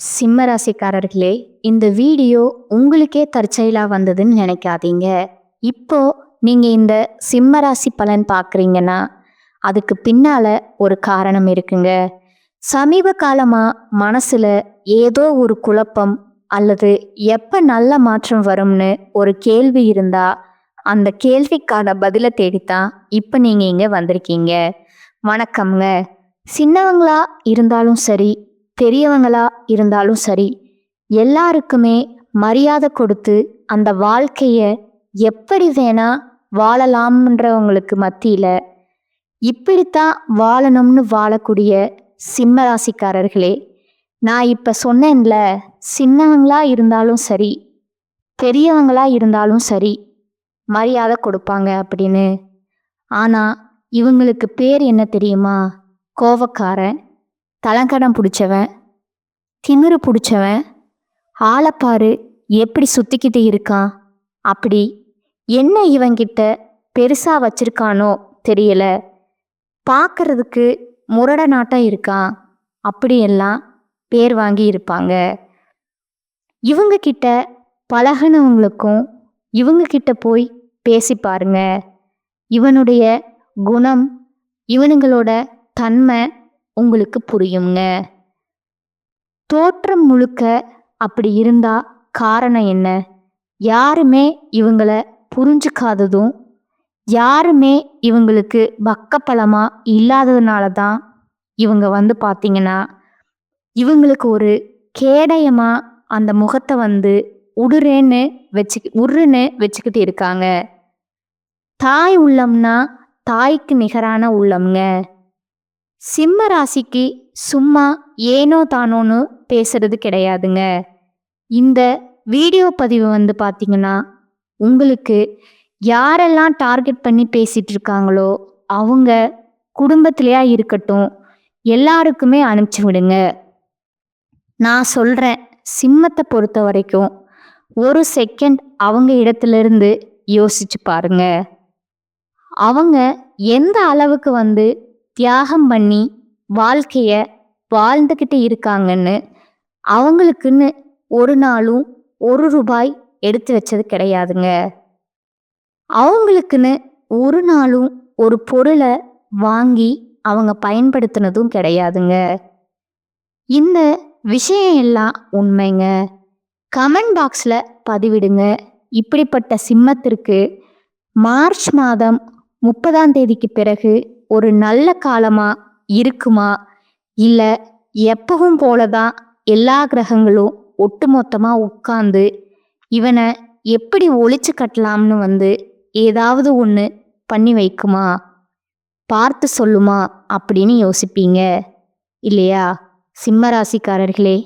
சிம்ம ராசிக்காரர்களே, இந்த வீடியோ உங்களுக்கே தற்செயலா வந்ததுன்னு நினைக்காதீங்க. இப்போ நீங்க இந்த சிம்ம ராசி பலன் பார்க்குறீங்கன்னா, அதுக்கு பின்னால ஒரு காரணம் இருக்குங்க. சமீப காலமா மனசுல ஏதோ ஒரு குழப்பம் அல்லது எப்ப நல்ல மாற்றம் வரும்னு ஒரு கேள்வி இருந்தா, அந்த கேள்விக்கான பதில தேடித்தான் இப்ப நீங்க இங்க வந்திருக்கீங்க. வணக்கம்ங்க. சின்னவங்களா இருந்தாலும் சரி, பெரியவங்களா இருந்தாலும் சரி, எல்லாருக்குமே மரியாதை கொடுத்து அந்த வாழ்க்கைய எப்படி வேணா வாழலாம்ன்றவங்களுக்கு மத்தியில இப்படித்தான் வாழணும்னு வாழக்கூடிய சிம்ம ராசிக்காரர்களே, நான் இப்ப சொன்னேன்ல, சின்னவங்களா இருந்தாலும் சரி, பெரியவங்களா இருந்தாலும் சரி, மரியாதை கொடுப்பாங்க அப்படின்னு. ஆனா இவங்களுக்கு பேர் என்ன தெரியுமா? கோவக்காரன், தலங்கடம் பிடிச்சவன், திமிரு பிடிச்சவன், ஆளப்பாரு எப்படி சுத்திக்கிட்டு இருக்கான், அப்படி என்ன இவங்கிட்ட பெருசா வச்சிருக்கானோ தெரியல, பார்க்கறதுக்கு முரடனாட்டம் இருக்கான், அப்படியெல்லாம் பேர் வாங்கி இருப்பாங்க. இவங்க கிட்ட பழகுனவங்களுக்கும் இவங்க கிட்ட போய் பேசி பாருங்க. இவனுடைய குணம், இவனுங்களோட தன்மை உங்களுக்கு புரியுங்க. தோற்றம் முழுக்க அப்படி இருந்தா காரணம் என்ன? யாருமே இவங்கள புரிஞ்சுக்காததும், யாருமே இவங்களுக்கு பக்கபலமா இல்லாததுனால தான் இவங்க பார்த்தீங்கன்னா, இவங்களுக்கு ஒரு கேடயமா அந்த முகத்தை உருன்னு வச்சுக்கிட்டு இருக்காங்க. தாய் உள்ளம்னா தாய்க்கு நிகரான உள்ளம்ங்க. சிம்ம ராசிக்கு சும்மா ஏனோ தானோன்னு பேசுறது கிடையாதுங்க. இந்த வீடியோ பதிவு பார்த்தீங்கன்னா, உங்களுக்கு யாரெல்லாம் டார்கெட் பண்ணி பேசிட்டு இருக்காங்களோ அவங்க குடும்பத்திலேயா இருக்கட்டும், எல்லாருக்குமே அனுப்பிச்சு விடுங்க. நான் சொல்றேன், சிம்மத்தை பொறுத்த வரைக்கும் ஒரு செகண்ட் அவங்க இடத்துல யோசிச்சு பாருங்க. அவங்க எந்த அளவுக்கு தியாகம் பண்ணி வாழ்க்கைய வாழ்ந்துக்கிட்டு இருக்காங்கன்னு அவங்களுக்குன்னு ஒரு நாளும் ஒரு ரூபாய் எடுத்து வச்சது கிடையாதுங்க. அவங்களுக்குன்னு ஒரு நாளும் ஒரு பொருளை வாங்கி அவங்க பயன்படுத்தினதும் கிடையாதுங்க. இந்த விஷயம் எல்லாம் உண்மைங்க. கமெண்ட் பாக்ஸில் பதிவிடுங்க. இப்படிப்பட்ட சிம்மத்திற்கு மார்ச் மாதம் 30ஆம் தேதிக்கு பிறகு ஒரு நல்ல காலமா இருக்குமா, இல்லை எப்பவும் போலதான் எல்லா கிரகங்களும் ஒட்டுமொத்தமா உட்கார்ந்து இவனை எப்படி ஒழிச்சு கட்டலாம்னு ஏதாவது ஒன்று பண்ணி வைக்குமா, பார்த்து சொல்லுமா அப்படின்னு யோசிப்பீங்க இல்லையா? சிம்ம ராசிக்காரர்களே,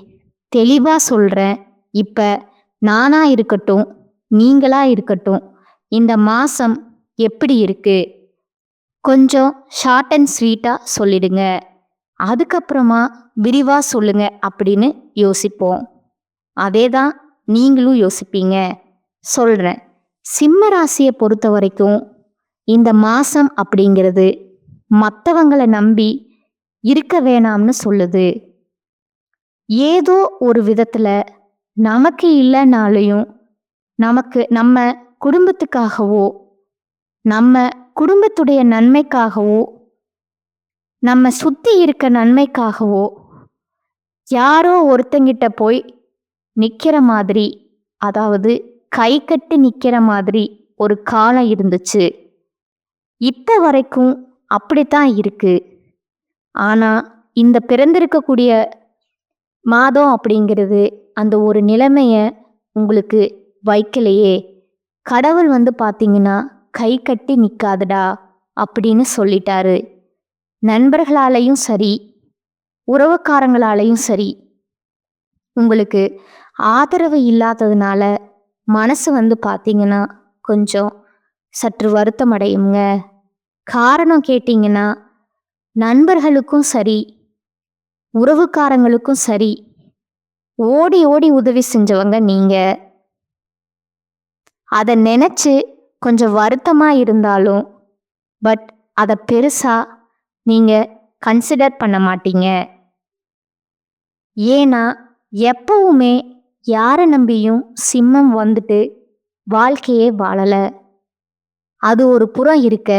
தெளிவா சொல்றேன். இப்ப நானா இருக்கட்டும், நீங்களா இருக்கட்டும், இந்த மாசம் எப்படி இருக்கு கொஞ்சம் ஷார்ட் அண்ட் ஸ்வீட்டா சொல்லிடுங்க. அதுக்கப்புறமா விரிவா சொல்லுங்க அப்படின்னு யோசிப்போம். அதே தான் நீங்களும் யோசிப்பீங்க. சொல்றேன், சிம்ம ராசியை பொறுத்த வரைக்கும் இந்த மாசம் அப்படிங்கிறது மற்றவங்களை நம்பி இருக்க வேணாம்னு சொல்லுது. ஏதோ ஒரு விதத்துல நமக்கு இல்லைனாலையும் நம்ம குடும்பத்துக்காகவோ, நம்ம குடும்பத்துடைய நன்மைக்காகவோ, நம்ம சுத்தி இருக்க நன்மைக்காகவோ யாரோ ஒருத்தங்கிட்ட போய் நிக்கிற மாதிரி, அதாவது கை கட்டி நிக்கிற மாதிரி ஒரு காலம் இருந்துச்சு. இப்ப வரைக்கும் அப்படித்தான் இருக்கு. ஆனா இந்த பிறந்திருக்கக்கூடிய மாதம் அப்படிங்கிறது அந்த ஒரு நிலைமைய உங்களுக்கு வைக்கலையே. கடவுள் பார்த்தீங்கன்னா, கை கட்டி நிக்காதடா அப்படின்னு சொல்லிட்டாரு. நண்பர்களாலையும் சரி, உறவுக்காரங்களாலையும் சரி, உங்களுக்கு ஆதரவு இல்லாததுனால மனசு பார்த்தீங்கன்னா கொஞ்சம் சற்று வருத்தம் அடையுங்க. காரணம் கேட்டீங்கன்னா, நண்பர்களுக்கும் சரி, உறவுக்காரங்களுக்கும் சரி, ஓடி ஓடி உதவி செஞ்சவங்க நீங்க. அதை நினைச்சு கொஞ்சம் வருத்தமா இருந்தாலும் பட் அதை பெருசா நீங்க கன்சிடர் பண்ண மாட்டீங்க. ஏன்னா எப்பவுமே யாரை நம்பியும் சிம்மம் வந்துட்டு வாழ்க்கையே வாழல. அது ஒரு புறம் இருக்க,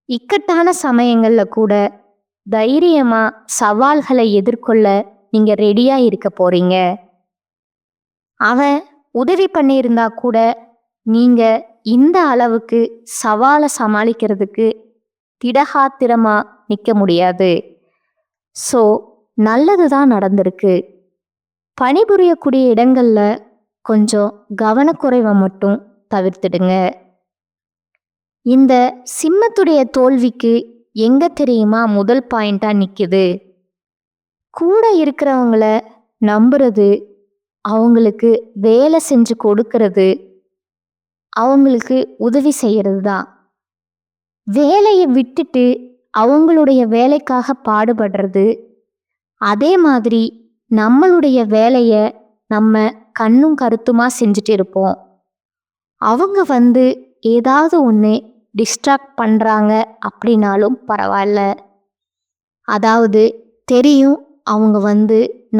இக்கட்டான சமயங்கள்ல கூட தைரியமா சவால்களை எதிர்கொள்ள நீங்க ரெடியா இருக்க போறீங்க. அவன் உதவி பண்ணியிருந்தா கூட நீங்க இந்த அளவுக்கு சவாலை சமாளிக்கிறதுக்கு திடகாத்திரமா நிற்க முடியாது. ஸோ நல்லதுதான் நடந்திருக்கு. பணிபுரியக்கூடிய இடங்கள்ல கொஞ்சம் கவனக்குறைவை மட்டும் தவிர்த்துடுங்க. இந்த சிம்மத்துடைய தோல்விக்கு எங்க தெரியுமா முதல் பாயிண்டா நிக்குது? கூட இருக்கிறவங்கள நம்புறது, அவங்களுக்கு வேலை செஞ்சு கொடுக்கறது, அவங்களுக்கு உதவி செய்யறது தான். வேலையை விட்டுட்டு அவங்களுடைய வேலைக்காக பாடுபடுறது, அதே மாதிரி நம்மளுடைய வேலையை நம்ம கண்ணும் கருத்துமா செஞ்சுட்டு இருப்போம். அவங்க ஏதாவது ஒன்று டிஸ்ட்ராக்ட் பண்ணுறாங்க அப்படின்னாலும் பரவாயில்ல. அதாவது தெரியும் அவங்க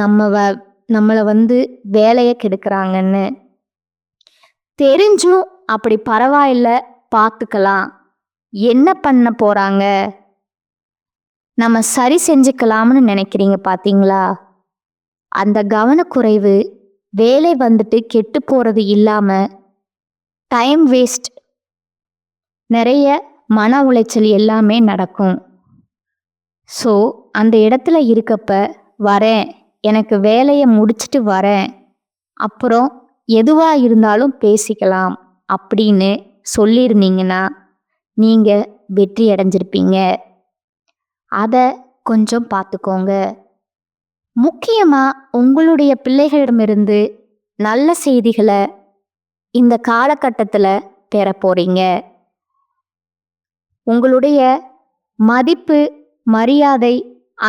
நம்மளை வேலையை கெடுக்கிறாங்கன்னு தெரிஞ்சும் அப்படி பரவாயில்ல, பார்த்துக்கலாம், என்ன பண்ண போகிறாங்க, நம்ம சரி செஞ்சுக்கலாம்னு நினைக்கிறீங்க பார்த்தீங்களா? அந்த கவனக்குறைவு வேலை கெட்டு போகிறது இல்லாமல் டைம் வேஸ்ட், நிறைய மன உளைச்சல் எல்லாமே நடக்கும். ஸோ அந்த இடத்துல இருக்கப்ப வரேன், எனக்கு வேலையை முடிச்சுட்டு வரேன், அப்புறம் எதுவாக இருந்தாலும் பேசிக்கலாம் அப்படின்னு சொல்லியிருந்தீங்கன்னா நீங்கள் வெற்றி அடைஞ்சிருப்பீங்க. அதை கொஞ்சம் பார்த்துக்கோங்க. முக்கியமாக உங்களுடைய பிள்ளைகளிடமிருந்து நல்ல செய்திகளை இந்த காலகட்டத்தில் பெற போறீங்க. உங்களுடைய மதிப்பு, மரியாதை,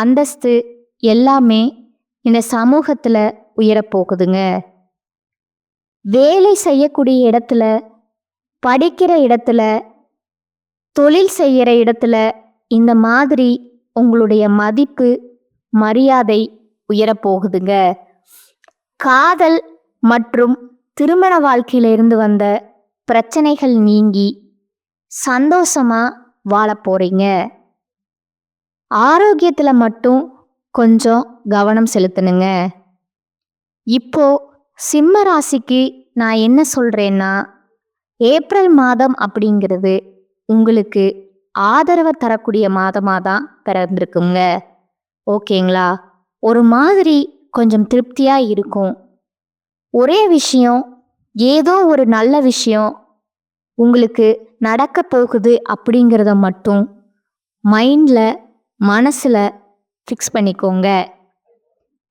அந்தஸ்து எல்லாமே இந்த சமூகத்தில் உயரப்போகுதுங்க. வேலை செய்யக்கூடிய இடத்துல, படிக்கிற இடத்துல, தொழில் செய்கிற இடத்துல இந்த மாதிரி உங்களுடைய மதிப்பு, மரியாதை உயரப்போகுதுங்க. காதல் மற்றும் திருமண வாழ்க்கையிலிருந்து வந்த பிரச்சனைகள் நீங்கி சந்தோஷமா வாழ போறீங்க. ஆரோக்கியத்தில் மட்டும் கொஞ்சம் கவனம் செலுத்தணுங்க. இப்போ சிம்ம ராசிக்கு நான் என்ன சொல்றேன்னா, ஏப்ரல் மாதம் அப்படிங்கிறது உங்களுக்கு ஆதரவை தரக்கூடிய மாதமாக தான் பிறந்திருக்குங்க. ஓகேங்களா? ஒரு மாதிரி கொஞ்சம் திருப்தியாக இருக்கும். ஒரே விஷயம், ஏதோ ஒரு நல்ல விஷயம் உங்களுக்கு நடக்க போகுது அப்படிங்கிறத மட்டும் மைண்டில், மனசில் ஃபிக்ஸ் பண்ணிக்கோங்க.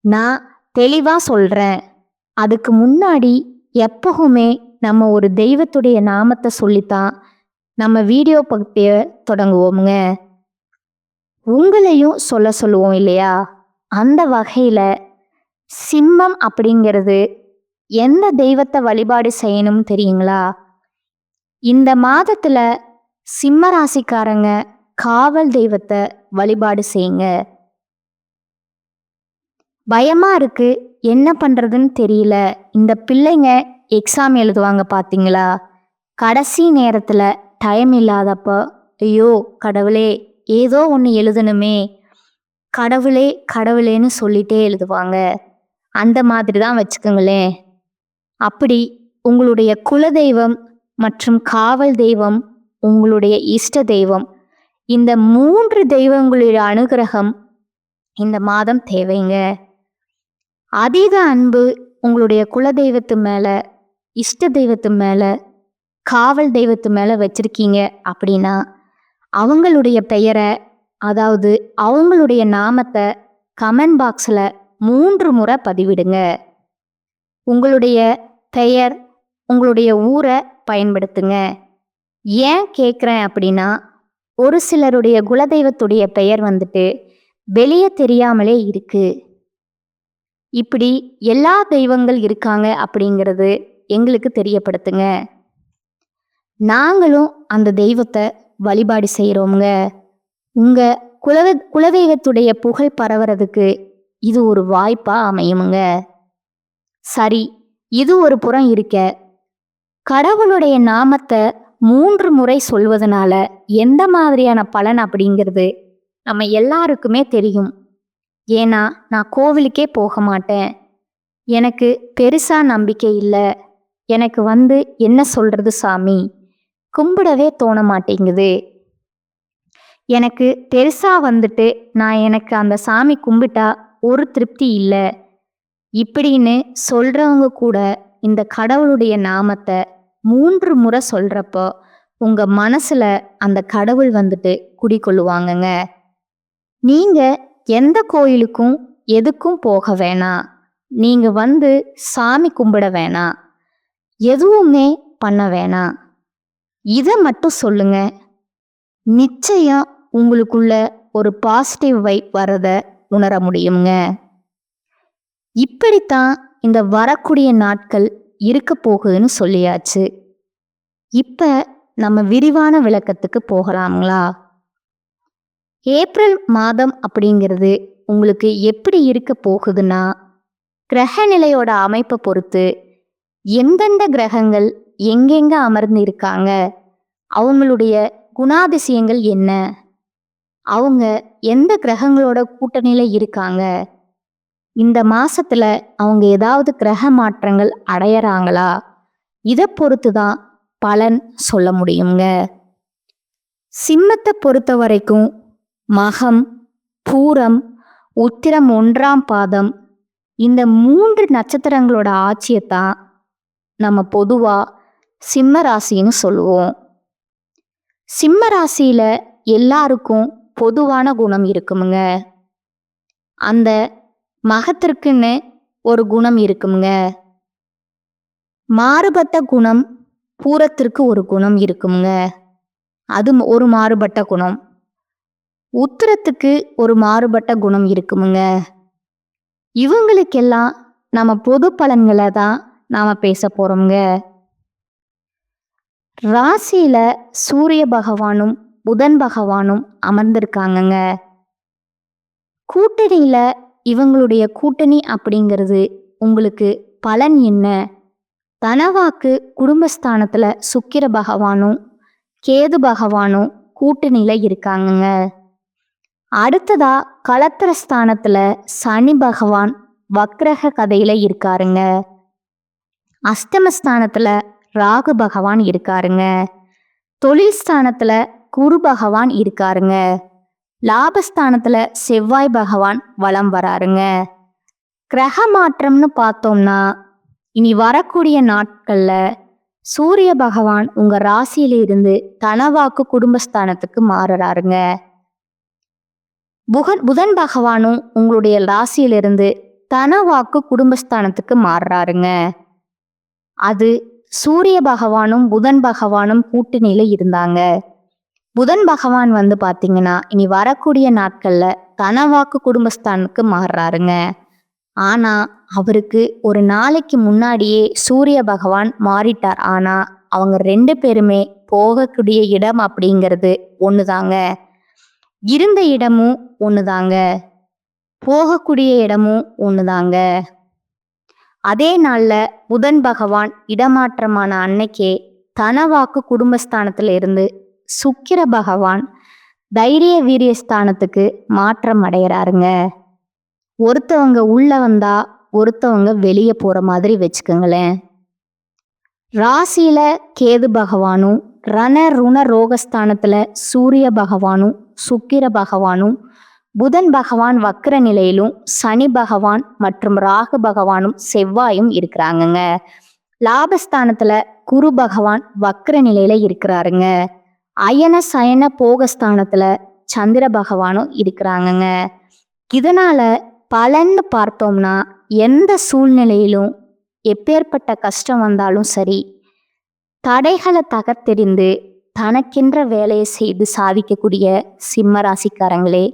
நான் தெளிவாக சொல்கிறேன். அதுக்கு முன்னாடி எப்பவுமே நம்ம ஒரு தெய்வத்துடைய நாமத்தை சொல்லித்தான் நம்ம வீடியோ பகுதிய தொடங்குவோமுங்க. உங்களையும் சொல்லுவோம் இல்லையா? அந்த வகையில் சிம்மம் அப்படிங்கிறது எந்த தெய்வத்தை வழிபாடு செய்யணும்னு தெரியுங்களா? இந்த மாதத்துல சிம்ம ராசிக்காரங்க காவல் தெய்வத்தை வழிபாடு செய்யுங்க. பயமா இருக்கு, என்ன பண்றதுன்னு தெரியல, இந்த பிள்ளைங்க எக்ஸாம் எழுதுவாங்க பார்த்தீங்களா, கடைசி நேரத்துல டைம் இல்லாதப்போ ஐயோ கடவுளே ஏதோ ஒன்று எழுதணுமே, கடவுளே கடவுளேன்னு சொல்லிட்டே எழுதுவாங்க. அந்த மாதிரி தான் வச்சுக்கோங்களேன். அப்படி உங்களுடைய குலதெய்வம் மற்றும் காவல் தெய்வம், உங்களுடைய இஷ்ட தெய்வம், இந்த 3 தெய்வங்களுடைய அனுகிரகம் இந்த மாதம் தேவைங்க. அதீத அன்பு உங்களுடைய குலதெய்வத்து மேலே, இஷ்ட தெய்வத்து மேலே, காவல் தெய்வத்து மேலே வச்சிருக்கீங்க அப்படின்னா அவங்களுடைய பெயரை, அதாவது அவங்களுடைய நாமத்தை கமெண்ட் பாக்ஸில் 3 முறை பதிவிடுங்க. உங்களுடைய பெயர், உங்களுடைய ஊரை பயன்படுத்துங்க. ஏன் கேட்குறேன் அப்படின்னா, ஒரு சிலருடைய குலதெய்வத்துடைய பெயர் வெளியே தெரியாமலே இருக்கு. இப்படி எல்லா தெய்வங்கள் இருக்காங்க அப்படிங்கிறது எங்களுக்கு தெரியப்படுத்துங்க. நாங்களும் அந்த தெய்வத்தை வழிபாடு செய்கிறோமுங்க. உங்கள் குலதெய்வத்துடைய புகழ் பரவுறதுக்கு இது ஒரு வாய்ப்பாக அமையுமுங்க. சரி, இது ஒரு புறம் இருக்க, கடவுளுடைய நாமத்தை 3 முறை சொல்வதனால எந்த மாதிரியான பலன் அப்படிங்கிறது நம்ம எல்லாருக்குமே தெரியும். ஏன்னா நான் கோவிலுக்கே போக மாட்டேன், எனக்கு பெருசா நம்பிக்கை இல்லை, எனக்கு என்ன சொல்றது சாமி, கும்பிடவே தோண மாட்டேங்குது, எனக்கு பெருசா எனக்கு அந்த சாமி கும்பிட்டா ஒரு திருப்தி இல்லை இப்படின்னு சொல்றவங்க கூட இந்த கடவுளுடைய நாமத்தை 3 முறை சொல்றப்போ உங்க மனசுல அந்த கடவுள் குடிக்கொள்ளுவாங்கங்க. நீங்க எந்த கோயிலுக்கும் எதுக்கும் போக வேணாம், நீங்க சாமி கும்பிட வேணாம், எதுவுமே பண்ண வேணாம், இதை மட்டும் சொல்லுங்க. நிச்சயம் உங்களுக்குள்ள ஒரு பாசிட்டிவ் வைப் வரத உணர முடியுங்க. இப்படித்தான் இந்த வரக்கூடிய நாட்கள் இருக்க போகுதுன்னு சொல்லியாச்சு. இப்ப நம்ம விரிவான விளக்கத்துக்கு போகலாங்களா? ஏப்ரல் மாதம் அப்படிங்கிறது உங்களுக்கு எப்படி இருக்க போகுதுன்னா, கிரக நிலையோட அமைப்பை பொறுத்து எந்தெந்த கிரகங்கள் எங்கெங்க அமர்ந்து இருக்காங்க, அவங்களுடைய குணாதிசயங்கள் என்ன, அவங்க எந்த கிரகங்களோட கூட்டணியில இருக்காங்க, இந்த மாசத்துல அவங்க ஏதாவது கிரக மாற்றங்கள் அடையறாங்களா, இதை பொறுத்து தான் பலன் சொல்ல முடியுங்க. சிம்மத்தை பொறுத்த வரைக்கும் மகம், பூரம், உத்திரம் 1ஆம் பாதம் இந்த 3 நட்சத்திரங்களோட ஆட்சியைத்தான் நம்ம பொதுவா சிம்ம ராசின்னு சொல்லுவோம். சிம்ம ராசியில எல்லாருக்கும் பொதுவான குணம் இருக்குமுங்க. அந்த மகத்திற்குன்னு ஒரு குணம் இருக்குமுங்க. மாறுபட்ட குணம் பூரத்திற்கு ஒரு குணம் இருக்குமுங்க. அது ஒரு மாறுபட்ட குணம். உத்திரத்துக்கு ஒரு மாறுபட்ட குணம் இருக்குமுங்க. இவங்களுக்கெல்லாம் நம்ம பொது பலன்களை தான் நாம பேச போறோம்ங்க. ராசியில சூரிய பகவானும் புதன் பகவானும் அமர்ந்திருக்காங்கங்க. கூட்டணியில இவங்களுடைய கூட்டணி அப்படிங்கிறது உங்களுக்கு பலன் என்ன? தனவாக்கு குடும்பஸ்தானத்துல சுக்கிர பகவானும் கேது பகவானும் கூட்டணியில இருக்காங்கங்க. அடுத்ததா களத்திரஸ்தானத்துல சனி பகவான் வக்ரக கதையில இருக்காருங்க. அஷ்டமஸ்தானத்துல ராகு பகவான் இருக்காருங்க. தொழில் ஸ்தானத்துல குரு பகவான் இருக்காருங்க. லாபஸ்தானத்துல செவ்வாய் பகவான் வலம் வராருங்க. கிரக மாற்றம்னு பார்த்தோம்னா இனி வரக்கூடிய நாட்கள்ல சூரிய பகவான் உங்க ராசியில இருந்து தனவாக்கு குடும்பஸ்தானத்துக்கு மாறுறாருங்க. புதன் பகவானும் உங்களுடைய ராசியிலிருந்து தனவாக்கு குடும்பஸ்தானத்துக்கு மாறுறாருங்க. அது சூரிய பகவானும் புதன் பகவானும் கூட்டணியில இருந்தாங்க. புதன் பகவான் பாத்தீங்கன்னா இனி வரக்கூடிய நாட்கள்ல தனவாக்கு குடும்பஸ்தானுக்கு மாறுறாருங்க. ஆனா அவருக்கு ஒரு நாளைக்கு முன்னாடியே சூரிய பகவான் மாறிட்டார். ஆனா அவங்க 2 பேருமே போகக்கூடிய இடம் அப்படிங்கிறது ஒண்ணுதாங்க. இருந்த இடமும் ஒண்ணுதாங்க, போகக்கூடிய இடமும் ஒண்ணுதாங்க. அதே நாள்ல புதன் பகவான் இடமாற்றமான அன்னைக்கே தனவாக்கு குடும்பஸ்தானத்துல இருந்து சுக்கிர பகவான் தைரிய வீரியஸ்தானத்துக்கு மாற்றம் அடைகிறாருங்க. ஒருத்தவங்க உள்ள வந்தா ஒருத்தவங்க வெளியே போற மாதிரி வச்சுக்கோங்களேன். ராசியில கேது பகவானும் ரண ருண ரோகஸ்தானத்துல சூரிய பகவானும் சுக்கிர பகவானும் புதன் பகவான் வக்ர நிலையிலும் சனி பகவான் மற்றும் ராகு பகவானும் செவ்வாயும் இருக்கிறாங்கங்க. லாபஸ்தானத்துல குரு பகவான் வக்ர நிலையில இருக்கிறாருங்க. அயன சயன போகஸ்தானத்துல சந்திர பகவானும் இருக்கிறாங்கங்க. இதனால பலன்னு பார்த்தோம்னா எந்த சூழ்நிலையிலும் எப்பேற்பட்ட கஷ்டம் வந்தாலும் சரி, தடைகளை தகர்த்தெறிந்து தனக்கென்ற வேலையை செய்து சாதிக்கக்கூடிய சிம்ம ராசிக்காரங்களே,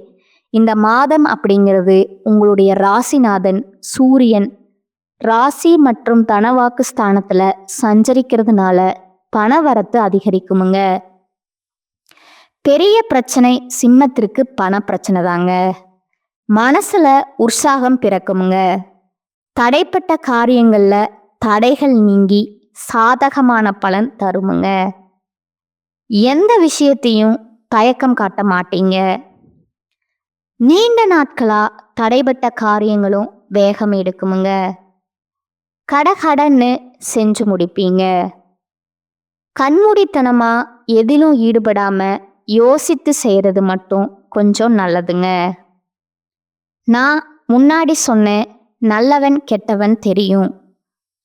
இந்த மாதம் அப்படிங்கிறது உங்களுடைய ராசிநாதன் சூரியன் ராசி மற்றும் தனவாக்கு ஸ்தானத்துல சஞ்சரிக்கிறதுனால பணவரத்து அதிகரிக்குமுங்க. பெரிய பிரச்சனை சிம்மத்திற்கு பண பிரச்சனை தாங்க. மனசுல உற்சாகம் பிறக்குமுங்க. தடைப்பட்ட காரியங்கள்ல தடைகள் நீங்கி சாதகமான பலன் தருமுங்க. எந்த விஷயத்தையும் தயக்கம் காட்ட மாட்டீங்க. நீண்ட நாட்களா தடைப்பட்ட காரியங்களும் வேகம் எடுக்குமுங்க. கடகடன்னு செஞ்சு முடிப்பீங்க. கண்மூடித்தனமா எதிலும் ஈடுபடாம யோசித்து செய்யறது மட்டும் கொஞ்சம் நல்லதுங்க. நான் முன்னாடி சொன்னேன், நல்லவன் கெட்டவன் தெரியும்,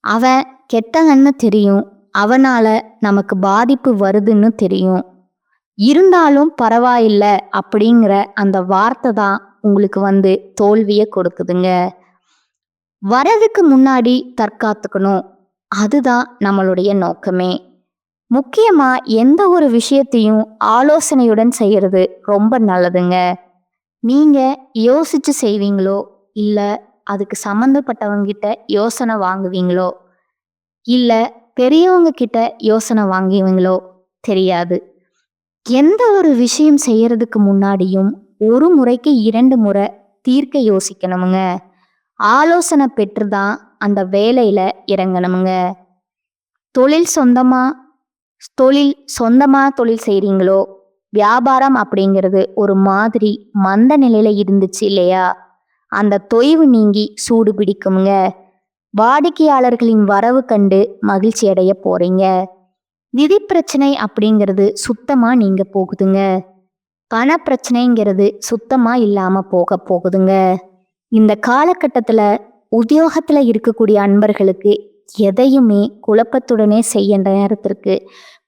அவன் கெட்டவன்னு தெரியும், அவனால நமக்கு பாதிப்பு வருதுன்னு தெரியும், இருந்தாலும் பரவாயில்ல அப்படிங்கிற அந்த வார்த்தை தான் உங்களுக்கு தோல்வியை கொடுக்குதுங்க. வரதுக்கு முன்னாடி தற்காத்துக்கணும், அதுதான் நம்மளுடைய நோக்கமே. முக்கியமா எந்த ஒரு விஷயத்தையும் ஆலோசனையுடன் செய்யறது ரொம்ப நல்லதுங்க. நீங்க யோசிச்சு செய்வீங்களோ இல்ல அதுக்கு சம்மந்தப்பட்டவங்க கிட்ட யோசனை வாங்குவீங்களோ இல்ல பெரியவங்க கிட்ட யோசனை வாங்குவீங்களோ தெரியாது. எந்த ஒரு விஷயம் செய்யறதுக்கு முன்னாடியும் ஒரு முறைக்கு 2 முறை தீர்க்க யோசிக்கணுமுங்க. ஆலோசனை பெற்றுதான் அந்த வேலையில இறங்கணுமுங்க. தொழில் சொந்தமா செய்றீங்களோ, வியாபாரம் அப்படிங்கிறது ஒரு மாதிரி மந்த நிலையில இருந்துச்சு இல்லையா, அந்த தொய்வு நீங்கி சூடு பிடிக்குமுங்க. வாடிக்கையாளர்களின் வரவு கண்டு மகிழ்ச்சி அடைய போறீங்க. நிதி பிரச்சனை அப்படிங்கிறது சுத்தமா நீங்க போகுதுங்க. பண பிரச்சனைங்கிறது சுத்தமா இல்லாம போக போகுதுங்க. இந்த காலகட்டத்துல உத்தியோகத்துல இருக்கக்கூடிய அன்பர்களுக்கு எதையுமே குழப்பத்துடனே செய்ய நேரத்திற்கு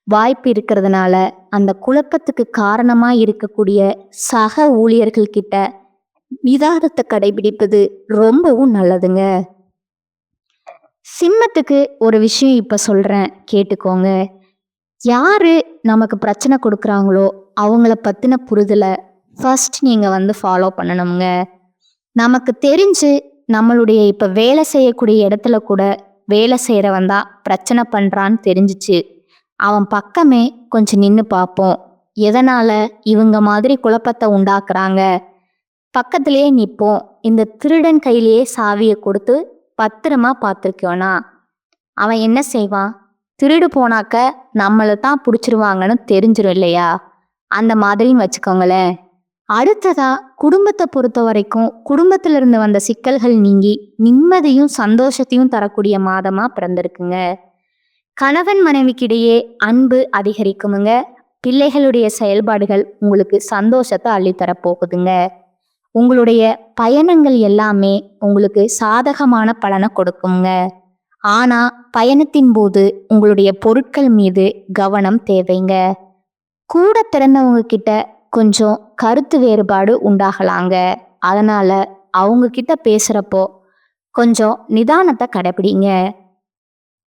வாய்ப்பு இருக்கிறதுனால அந்த குழப்பத்துக்கு காரணமா இருக்கக்கூடிய சக ஊழியர்கள் கிட்ட நிதானத்தை கடைபிடிப்பது ரொம்பவும் நல்லதுங்க. சிம்மத்துக்கு ஒரு விஷயம் இப்ப சொல்றேன், கேட்டுக்கோங்க. யாரு நமக்கு பிரச்சனை கொடுக்குறாங்களோ அவங்கள பத்தின புரிதலை ஃபர்ஸ்ட் நீங்க ஃபாலோ பண்ணணுங்க. நமக்கு தெரிஞ்சு நம்மளுடைய இப்ப வேலை செய்யக்கூடிய இடத்துல கூட வேலை செய்யறவன் தான் பிரச்சனை பண்றான்னு தெரிஞ்சிச்சு, அவன் பக்கமே கொஞ்சம் நின்று பார்ப்போம். எதனால இவங்க மாதிரி குழப்பத்தை உண்டாக்குறாங்க, பக்கத்திலேயே நிற்போம். இந்த திருடன் கையிலேயே சாவியை கொடுத்து பத்திரமா பார்த்துருக்கோனா அவன் என்ன செய்வான், திருடு போனாக்க நம்மளை தான் பிடிச்சிருவாங்கன்னு தெரிஞ்சிடும் இல்லையா, அந்த மாதிரின்னு வச்சுக்கோங்களேன். அடுத்ததா குடும்பத்தை பொறுத்த வரைக்கும் குடும்பத்துல இருந்து வந்த சிக்கல்கள் நீங்கி நிம்மதியும் சந்தோஷத்தையும் தரக்கூடிய மாதமா பிறந்திருக்குங்க. கணவன் மனைவிக்கிடையே அன்பு அதிகரிக்குமுங்க. பிள்ளைகளுடைய செயல்பாடுகள் உங்களுக்கு சந்தோஷத்தை அள்ளித்தர போகுதுங்க. உங்களுடைய பயணங்கள் எல்லாமே உங்களுக்கு சாதகமான பலனை கொடுக்குங்க. ஆனா பயணத்தின் போது உங்களுடைய பொருட்கள் மீது கவனம் தேவைங்க. கூட பிறந்தவங்க கிட்ட கொஞ்சம் கருத்து வேறுபாடு உண்டாகலாங்க. அதனால அவங்க கிட்ட பேசுறப்போ கொஞ்சம் நிதானத்தை கடைபிடிங்க.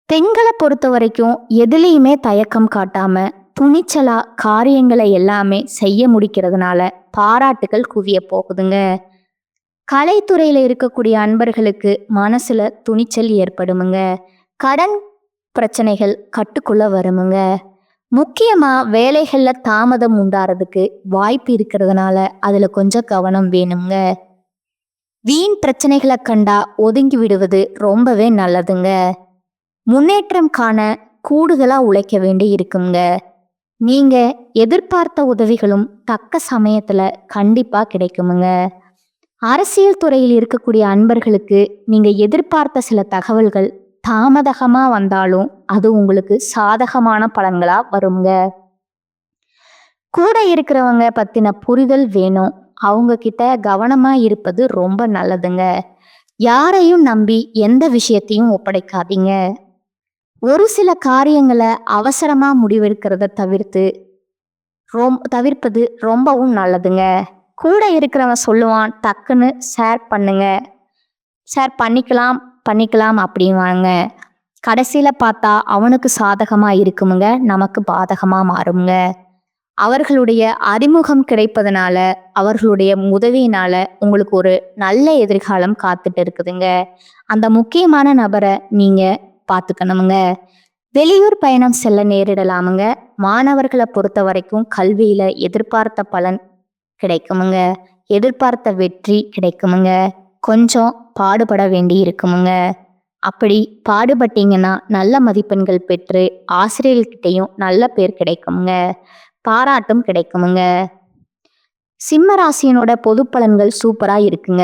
பெண்களை பொறுத்த வரைக்கும் எதுலேயுமே தயக்கம் காட்டாம துணிச்சலா காரியங்களை எல்லாமே செய்ய முடிக்கிறதுனால பாராட்டுகள் குவிய போகுதுங்க. கலைத்துறையில இருக்கக்கூடிய அன்பர்களுக்கு மனசுல துணிச்சல் ஏற்படுமுங்க. கடன் பிரச்சனைகள் கட்டுக்குள்ள வருமுங்க. முக்கியமா வேலைகள்ல தாமதம் உண்டாறதுக்கு வாய்ப்பு இருக்கிறதுனால அதுல கொஞ்சம் கவனம் வேணுங்க. வீண் பிரச்சனைகளை கண்டா ஒதுங்கி விடுவது ரொம்பவே நல்லதுங்க. முன்னேற்றம் காண கூடுதலா உழைக்க வேண்டி இருக்குங்க. நீங்க எதிர்பார்த்த உதவிகளும் தக்க சமயத்துல கண்டிப்பா கிடைக்குமுங்க. அரசியல் துறையில் இருக்கக்கூடிய அன்பர்களுக்கு நீங்க எதிர்பார்த்த சில தகவல்கள் தாமதமா வந்தாலும் அது உங்களுக்கு சாதகமான பலன்களா வருங்க. கூட இருக்கிறவங்க பத்தின புரிதல் வேணும். அவங்க கிட்ட கவனமா இருப்பது ரொம்ப நல்லதுங்க. யாரையும் நம்பி எந்த விஷயத்தையும் ஒப்படைக்காதீங்க. ஒரு சில காரியங்களை அவசரமா முடிவெடுக்கிறத தவிர்ப்பது ரொம்பவும் நல்லதுங்க. கூட இருக்கிறவன் சொல்லுவான், டக்குன்னு ஷேர் பண்ணிக்கலாம் அப்படின்வாங்க. கடைசியில பார்த்தா அவனுக்கு சாதகமா இருக்குமுங்க, நமக்கு பாதகமா மாறுங்க. அவர்களுடைய அறிமுகம் கிடைப்பதனால அவர்களுடைய உதவியினால உங்களுக்கு ஒரு நல்ல எதிர்காலம் காத்துட்டு இருக்குதுங்க. அந்த முக்கியமான நபரை நீங்க பார்த்துக்கணுமுங்க. வெளியூர் பயணம் செல்ல நேரிடலாமுங்க. மாணவர்களை பொறுத்த வரைக்கும் கல்வியில எதிர்பார்த்த பலன் கிடைக்குமுங்க. எதிர்பார்த்த வெற்றி கிடைக்குமுங்க. கொஞ்சம் பாடுபட வேண்டி இருக்குமுங்க. அப்படி பாடுபட்டீங்கன்னா நல்ல மதிப்பெண்கள் பெற்று ஆசிரியர்கிட்டையும் நல்ல பேர் கிடைக்குமுங்க. பாராட்டும் கிடைக்குமுங்க. சிம்ம ராசியினோட பொது பலன்கள் சூப்பரா இருக்குங்க.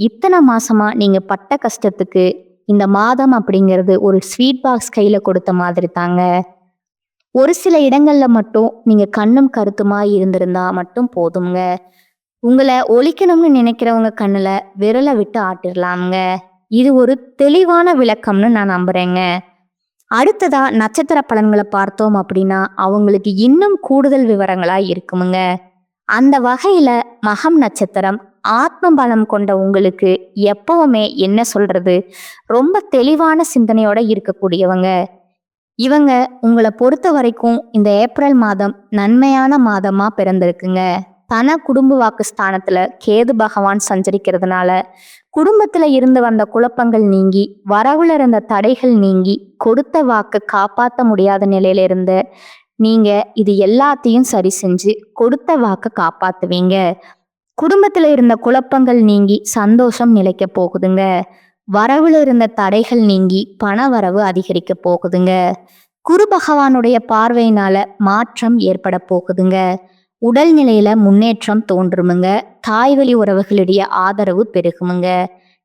இத்தனை மாசமா நீங்க பட்ட கஷ்டத்துக்கு இந்த மாதம் அப்படிங்கிறது ஒரு ஸ்வீட் பாக்ஸ் கையில கொடுத்த மாதிரி தாங்க. ஒரு சில இடங்கள்ல மட்டும் நீங்க கண்ணும் கருத்துமா இருந்திருந்தா மட்டும் போதுங்க. உங்களை ஒழிக்கணும்னு நினைக்கிறவங்க கண்ணுல விரலை விட்டு ஆட்டிடலாம்ங்க. இது ஒரு தெளிவான விளக்கம்னு நான் நம்புறேங்க. அடுத்ததா நட்சத்திர பலன்களை பார்த்தோம் அப்படின்னா அவங்களுக்கு இன்னும் கூடுதல் விவரங்களா இருக்குமுங்க. அந்த வகையில மகம் நட்சத்திரம் ஆத்ம பலம் கொண்ட உங்களுக்கு எப்பவுமே என்ன சொல்றது, ரொம்ப தெளிவான சிந்தனையோட இருக்கக்கூடியவங்க. இவங்க உங்களை பொறுத்த வரைக்கும் இந்த ஏப்ரல் மாதம் நன்மையான மாதமா பிறந்திருக்குங்க. தன குடும்ப வாக்கு ஸ்தானத்துல கேது பகவான் சஞ்சரிக்கிறதுனால குடும்பத்துல இருந்து வந்த குழப்பங்கள் நீங்கி, வரவுல இருந்த தடைகள் நீங்கி, கொடுத்த வாக்கு காப்பாற்ற முடியாத நிலையில இருந்த நீங்க இது எல்லாத்தையும் சரி செஞ்சு கொடுத்த வாக்க காப்பாத்துவீங்க. குடும்பத்துல இருந்த குழப்பங்கள் நீங்கி சந்தோஷம் நிலைக்க போகுதுங்க. வரவுல இருந்த தடைகள் நீங்கி பண வரவு அதிகரிக்க போகுதுங்க. குரு பகவானுடைய பார்வையினால மாற்றம் ஏற்பட போகுதுங்க. உடல்நிலையில முன்னேற்றம் தோன்றுமுங்க. தாய்வழி உறவுகளுடைய ஆதரவு பெருகுமுங்க.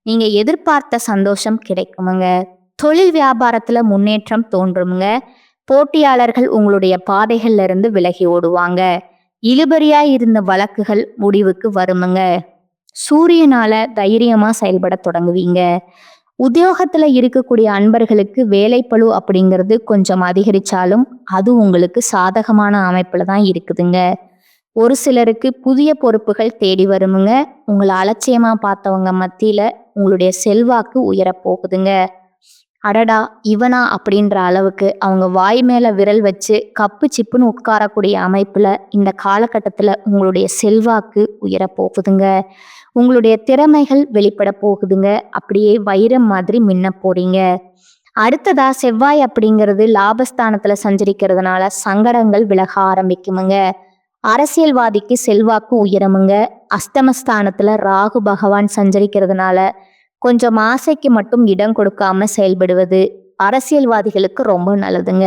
நீங்க எதிர்பார்த்த சந்தோஷம் கிடைக்குமுங்க. தொழில் வியாபாரத்துல முன்னேற்றம் தோன்றுமுங்க. போட்டியாளர்கள் உங்களுடைய பாதைகள்ல இருந்து விலகி ஓடுவாங்க. இழுபறியா இருந்த வழக்குகள் முடிவுக்கு வருமுங்க. சூரியனால தைரியமா செயல்பட தொடங்குவீங்க. உத்தியோகத்துல இருக்கக்கூடிய அன்பர்களுக்கு வேலைப்பளு அப்படிங்கிறது கொஞ்சம் அதிகரிச்சாலும் அது உங்களுக்கு சாதகமான அமைப்புல தான் இருக்குதுங்க. ஒரு சிலருக்கு புதிய பொறுப்புகள் தேடி வருமுங்க. உங்களை அலட்சியமா பார்த்தவங்க மத்தியில உங்களுடைய செல்வாக்கு உயரப் போகுதுங்க. அடடா இவனா அப்படின்ற அளவுக்கு அவங்க வாய் மேல விரல் வச்சு கப்பு சிப்புன்னு உட்காரக்கூடிய அமைப்புல இந்த காலகட்டத்துல உங்களுடைய செல்வாக்கு உயரப் போகுதுங்க. உங்களுடைய திறமைகள் வெளிப்பட போகுதுங்க. அப்படியே வைரம் மாதிரி மின்ன போறீங்க. அடுத்ததா செவ்வாய் அப்படிங்கிறது லாபஸ்தானத்துல சஞ்சரிக்கிறதுனால சங்கடங்கள் விலக ஆரம்பிக்குமுங்க. அரசியல்வாதிக்கு செல்வாக்கு உயரமுங்க. அஸ்தமஸ்தானத்துல ராகு பகவான் சஞ்சரிக்கிறதுனால கொஞ்சம் ஆசைக்கு மட்டும் இடம் கொடுக்காம செயல்படுவது அரசியல்வாதிகளுக்கு ரொம்ப நல்லதுங்க.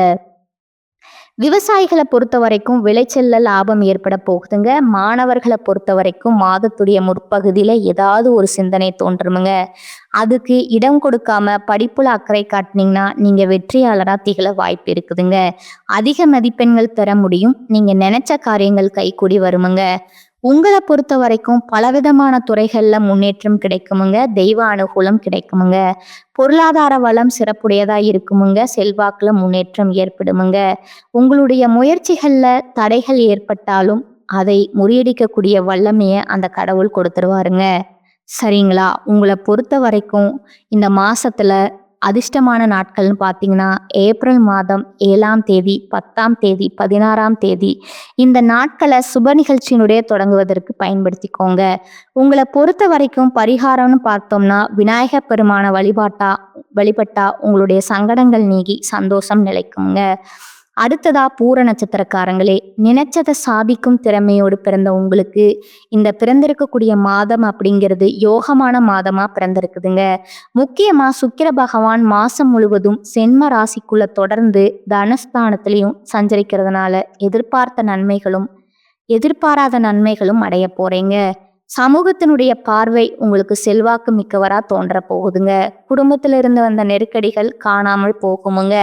விவசாயிகளை பொறுத்த வரைக்கும் விளைச்சல்ல லாபம் ஏற்பட போகுதுங்க. மாணவர்களை பொறுத்த வரைக்கும் மாதத்துடைய முற்பகுதியில ஏதாவது ஒரு சிந்தனை தோன்றுமுங்க. அதுக்கு இடம் கொடுக்காம படிப்புல அக்கறை காட்டினீங்கன்னா நீங்க வெற்றியாளரா திகழ வாய்ப்பு இருக்குதுங்க. அதிக மதிப்பெண்கள் பெற முடியும். நீங்க நினைச்ச காரியங்கள் கைகூடி வருமுங்க. உங்களை பொறுத்த வரைக்கும் பலவிதமான துறைகள்ல முன்னேற்றம் கிடைக்குமுங்க. தெய்வ அனுகூலம் கிடைக்குமுங்க. பொருளாதார வளம் சிறப்புடையதா இருக்குமுங்க. செல்வாக்குல முன்னேற்றம் ஏற்படுமுங்க. உங்களுடைய முயற்சிகள்ல தடைகள் ஏற்பட்டாலும் அதை முறியடிக்கக்கூடிய வல்லமையை அந்த கடவுள் கொடுத்துருவாருங்க. சரிங்களா? உங்களை பொறுத்த வரைக்கும் இந்த மாசத்துல அதிர்ஷ்டமான நாட்கள்னு பார்த்தீங்கன்னா ஏப்ரல் மாதம் 7ஆம் தேதி, 10ஆம் தேதி, 16ஆம் தேதி இந்த நாட்களை சுப நிகழ்ச்சியினுடைய தொடங்குவதற்கு பயன்படுத்திக்கோங்க. உங்களை பொறுத்த வரைக்கும் பரிகாரம்னு பார்த்தோம்னா விநாயகர் பெருமான வழிபட்டா உங்களுடைய சங்கடங்கள் நீங்கி சந்தோஷம் நிலைக்குங்க. அடுத்ததா பூர நட்சத்திரக்காரங்களே, நினைச்சதை சாதிக்கும் திறமையோடு பிறந்த உங்களுக்கு இந்த பிறந்திருக்கக்கூடிய மாதம் அப்படிங்கிறது யோகமான மாதமா பிறந்திருக்குதுங்க. முக்கியமா சுக்கிர பகவான் மாசம் முழுவதும் சென்ம ராசிக்குள்ள தொடர்ந்து தனஸ்தானத்திலையும் சஞ்சரிக்கிறதுனால எதிர்பாராத நன்மைகளும் அடைய போறீங்க. சமூகத்தினுடைய பார்வை உங்களுக்கு செல்வாக்கு மிக்கவரா தோன்ற போகுதுங்க. குடும்பத்துல இருந்து வந்த நெருக்கடிகள் காணாமல் போகுமுங்க.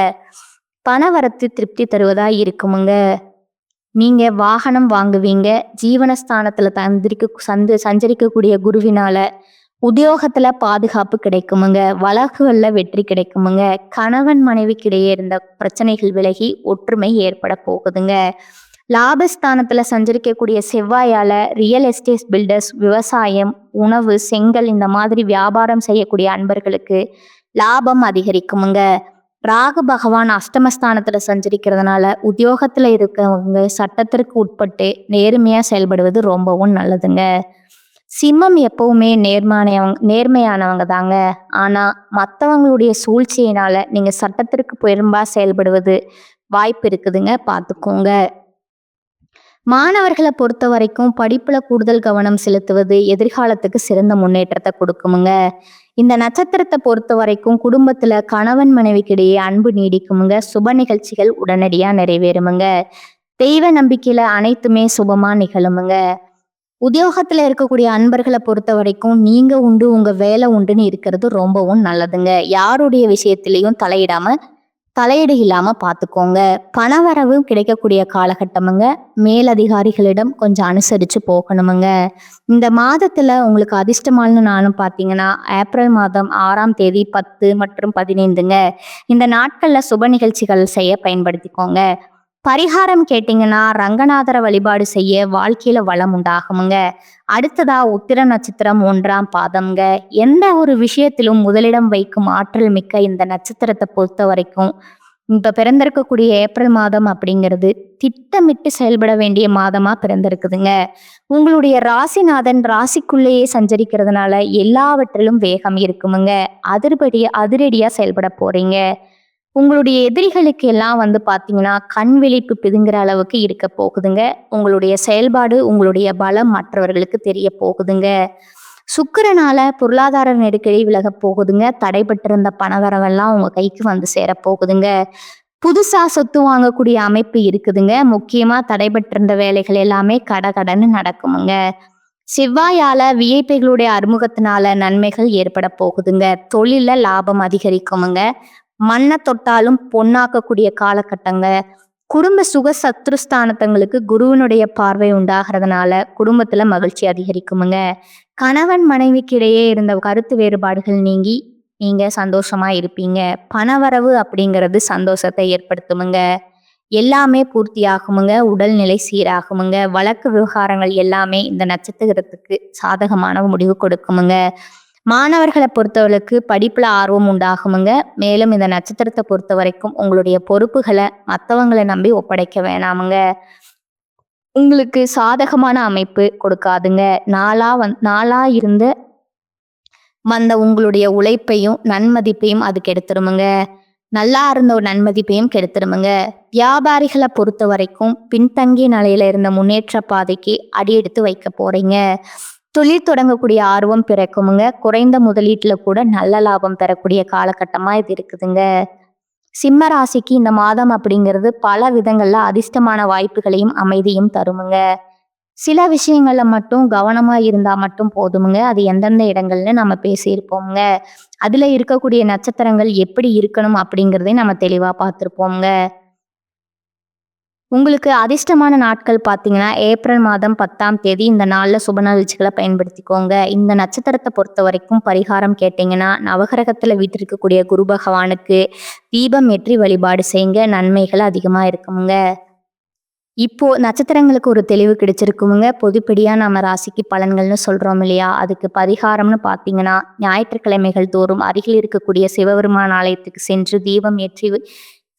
பணவரத்து திருப்தி தருவதா இருக்குமுங்க. நீங்க வாகனம் வாங்குவீங்க. ஜீவனஸ்தானத்துல சஞ்சரிக்கக்கூடிய குருவினால உத்தியோகத்துல பாதுகாப்பு கிடைக்குமுங்க. வழக்குகள்ல வெற்றி கிடைக்குமுங்க. கணவன் மனைவிக்கிடையே இருந்த பிரச்சனைகள் விலகி ஒற்றுமை ஏற்பட போகுதுங்க. லாபஸ்தானத்துல சஞ்சரிக்கக்கூடிய செவ்வாயால ரியல் எஸ்டேட் பில்டர்ஸ், விவசாயம், உணவு, செங்கல் இந்த மாதிரி வியாபாரம் செய்யக்கூடிய அன்பர்களுக்கு லாபம் அதிகரிக்குமுங்க. ராகு பகவான் அஷ்டமஸ்தானத்துல சஞ்சரிக்கிறதுனால உத்தியோகத்துல இருக்கவங்க சட்டத்திற்கு உட்பட்டு நேர்மையா செயல்படுவது ரொம்பவும் நல்லதுங்க. சிம்மம் எப்பவுமே நேர்மையானவங்க தாங்க. ஆனா மற்றவங்களுடைய சூழ்ச்சியினால நீங்க சட்டத்திற்கு புறம்பா செயல்படுவது வாய்ப்பு இருக்குதுங்க, பார்த்துக்கோங்க. மாணவர்கள பொறுத்தவரைக்கும் படிப்புல கூடுதல் கவனம் செலுத்துவது எதிர்காலத்துக்கு சிறந்த முன்னேற்றத்த குடுக்குமுங்க. இந்த நட்சத்திரத்த பொறுத்தவரைக்கும் குடும்பத்துல கணவன் மனைவிக்கிடையே அன்பு நீடிக்குமுங்க. சுப நிகழ்ச்சிகள் உடனடியா நிறைவேறுமுங்க. தெய்வ நம்பிக்கையில அனைத்துமே சுபமா நிகழுமுங்க. உத்தியோகத்துல இருக்கக்கூடிய அன்பர்கள பொறுத்தவரைக்கும் நீங்க உண்டு, உங்க வேலை உண்டுன்னு இருக்கிறது ரொம்பவும் நல்லதுங்க. யாருடைய விஷயத்திலயும் தலையீடு இல்லாம பார்த்துக்கோங்க. பணவரவு கிடைக்கக்கூடிய காலகட்டமுங்க. மேலதிகாரிகளிடம் கொஞ்சம் அனுசரிச்சு போகணுமுங்க. இந்த மாதத்துல உங்களுக்கு அதிர்ஷ்டமான நாளும் பார்த்தீங்கன்னா, ஏப்ரல் மாதம் 6ஆம் தேதி 10 மற்றும் 15ங்க. இந்த நாட்கள்ல சுப நிகழ்ச்சிகள் செய்ய பயன்படுத்திக்கோங்க. பரிகாரம் கேட்டீங்கன்னா, ரங்கநாதர வழிபாடு செய்ய வாழ்க்கையில வளம் உண்டாகுமுங்க. அடுத்ததா உத்திர நட்சத்திரம் 1ஆம் பாதம்ங்க. எந்த ஒரு விஷயத்திலும் முதலிடம் வைக்கும் ஆற்றல் மிக்க இந்த நட்சத்திரத்தை பொறுத்த வரைக்கும் இப்ப பிறந்திருக்கக்கூடிய ஏப்ரல் மாதம் அப்படிங்கிறது திட்டமிட்டு செயல்பட வேண்டிய மாதமா பிறந்திருக்குதுங்க. உங்களுடைய ராசிநாதன் ராசிக்குள்ளேயே சஞ்சரிக்கிறதுனால எல்லாவற்றிலும் வேகம் இருக்குமுங்க. அதிரடியா செயல்பட போறீங்க. உங்களுடைய எதிரிகளுக்கு எல்லாம் பார்த்தீங்கன்னா கண் விழிப்பு பிதுங்குற அளவுக்கு இருக்க போகுதுங்க. உங்களுடைய செயல்பாடு, உங்களுடைய பலம் மற்றவர்களுக்கு தெரிய போகுதுங்க. சுக்கிரனால பொருளாதார நெருக்கடி விலக போகுதுங்க. தடைபட்டிருந்த பணவரவெல்லாம் உங்க கைக்கு வந்து சேர போகுதுங்க. புதுசா சொத்து வாங்கக்கூடிய அமைப்பு இருக்குதுங்க. முக்கியமா தடைபட்டிருந்த வேலைகள் எல்லாமே கடகடன்னு நடக்குமுங்க. செவ்வாயால விஐபிகளுடைய அறிமுகத்தினால நன்மைகள் ஏற்பட போகுதுங்க. தொழில லாபம் அதிகரிக்குமுங்க. மண்ணை தொட்டாலும் பொன்னாக்கக்கூடிய காலகட்டங்க. குடும்ப சுக சத்ருஸ்தானத்தங்களுக்கு குருவினுடைய பார்வை உண்டாகிறதுனால குடும்பத்துல மகிழ்ச்சி அதிகரிக்குமுங்க. கணவன் மனைவிக்கு இடையே இருந்த கருத்து வேறுபாடுகள் நீங்கி நீங்க சந்தோஷமா இருப்பீங்க. பணவரவு அப்படிங்கிறது சந்தோஷத்தை ஏற்படுத்துமுங்க. எல்லாமே பூர்த்தியாகுமுங்க. உடல்நிலை சீராகுமுங்க. வழக்கு விவகாரங்கள் எல்லாமே இந்த நட்சத்திரத்துக்கு சாதகமான முடிவு கொடுக்குமுங்க. மாணவர்களை பொறுத்தவரைக்கு படிப்புல ஆர்வம் உண்டாகுமுங்க. மேலும் இந்த நட்சத்திரத்தை பொறுத்த வரைக்கும் உங்களுடைய பொறுப்புகளை மற்றவங்களை நம்பி ஒப்படைக்க வேணாமுங்க. உங்களுக்கு சாதகமான அமைப்பு கொடுக்காதுங்க. நாளா இருந்து வந்த உங்களுடைய உழைப்பையும் நன்மதிப்பையும் அது கெடுத்துருமுங்க. நல்லா இருந்த ஒரு நன்மதிப்பையும் கெடுத்துருமுங்க. வியாபாரிகளை பொறுத்த வரைக்கும் பின்தங்கிய நிலையில இருந்த முன்னேற்ற பாதைக்கு அடியெடுத்து வைக்க போறீங்க. தொழில் தொடங்கக்கூடிய ஆர்வம் பிறக்குமுங்க. குறைந்த முதலீட்டுல கூட நல்ல லாபம் பெறக்கூடிய காலகட்டமா இது இருக்குதுங்க. சிம்ம ராசிக்கு இந்த மாதம் அப்படிங்கிறது பல விதங்கள்ல அதிர்ஷ்டமான வாய்ப்புகளையும் அமைதியும் தருமுங்க. சில விஷயங்கள்ல மட்டும் கவனமா இருந்தா மட்டும் போதுமுங்க. அது எந்தெந்த இடங்கள்னு நம்ம பேசியிருப்போம்ங்க. அதுல இருக்கக்கூடிய நட்சத்திரங்கள் எப்படி இருக்கணும் அப்படிங்கிறதையும் நம்ம தெளிவா பார்த்திருப்போம்ங்க. உங்களுக்கு அதிர்ஷ்டமான நாட்கள் பார்த்தீங்கன்னா, ஏப்ரல் மாதம் 10ஆம் தேதி இந்த நாள்ல சுப நிகழ்ச்சிகளை பயன்படுத்திக்கோங்க. இந்த நட்சத்திரத்தை பொறுத்த வரைக்கும் பரிகாரம் கேட்டீங்கன்னா, நவகிரகத்துல வீற்றிருக்கக்கூடிய குரு பகவானுக்கு தீபம் ஏற்றி வழிபாடு செய்யுங்க. நன்மைகள் அதிகமா இருக்குமுங்க. இப்போ நட்சத்திரங்களுக்கு ஒரு தெளிவு கிடைச்சிருக்குமுங்க. பொதுப்படியா நம்ம ராசிக்கு பலன்கள்னு சொல்றோம் இல்லையா? அதுக்கு பரிகாரம்னு பார்த்தீங்கன்னா, ஞாயிற்றுக்கிழமைகள் தோறும் அருகில் இருக்கக்கூடிய சிவபெருமான் ஆலயத்துக்கு சென்று தீபம் ஏற்றி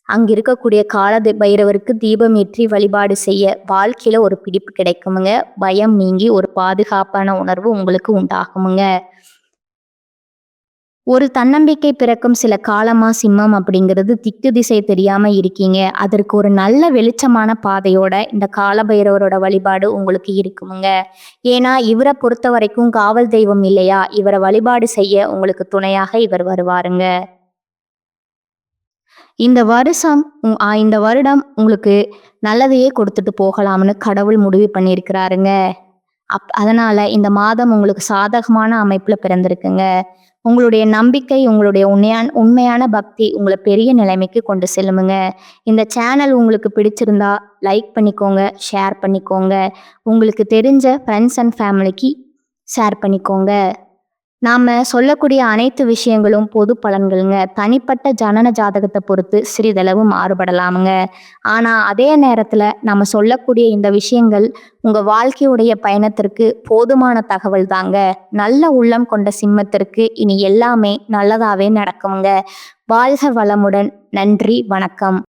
அங்க இருக்கக்கூடிய கால பைரவருக்கு தீபம் ஏற்றி வழிபாடு செய்ய வாழ்க்கையில ஒரு பிடிப்பு கிடைக்குமுங்க. பயம் நீங்கி ஒரு பாதுகாப்பான உணர்வு உங்களுக்கு உண்டாகுமுங்க. ஒரு தன்னம்பிக்கை பிறக்கும் சில காலமா சிம்மம் அப்படிங்கிறது திக்கு திசை தெரியாம இருக்கீங்க. அதற்கு ஒரு நல்ல வெளிச்சமான பாதையோட இந்த காலபைரவரோட வழிபாடு உங்களுக்கு இருக்குமுங்க. ஏன்னா இவரை பொறுத்த வரைக்கும் காவல் தெய்வம் இல்லையா? இவரை வழிபாடு செய்ய உங்களுக்கு துணையாக இவர் வருவாருங்க. இந்த வருடம் உங்களுக்கு நல்லதையே கொடுத்துட்டு போகலாம்னு கடவுள் முடிவு பண்ணியிருக்கிறாருங்க. அதனால இந்த மாதம் உங்களுக்கு சாதகமான அமைப்புல பிறந்திருக்குங்க. உங்களுடைய நம்பிக்கை, உங்களுடைய உண்மையான பக்தி உங்களை பெரிய நிலைமைக்கு கொண்டு செல்லுமுங்க. இந்த சேனல் உங்களுக்கு பிடிச்சிருந்தா லைக் பண்ணிக்கோங்க, ஷேர் பண்ணிக்கோங்க. உங்களுக்கு தெரிஞ்ச ஃப்ரெண்ட்ஸ் அண்ட் ஃபேமிலிக்கு ஷேர் பண்ணிக்கோங்க. நாம சொல்லக்கூடிய அனைத்து விஷயங்களும் பொது பலன்களுங்க. தனிப்பட்ட ஜனன ஜாதகத்தை பொறுத்து சிறிதளவு மாறுபடலாமுங்க. ஆனா அதே நேரத்துல நம்ம சொல்லக்கூடிய இந்த விஷயங்கள் உங்க வாழ்க்கையுடைய பயணத்திற்கு போதுமான தகவல் தாங்க. நல்ல உள்ளம் கொண்ட சிம்மத்திற்கு இனி எல்லாமே நல்லதாவே நடக்குமுங்க. வாழ்க வளமுடன். நன்றி, வணக்கம்.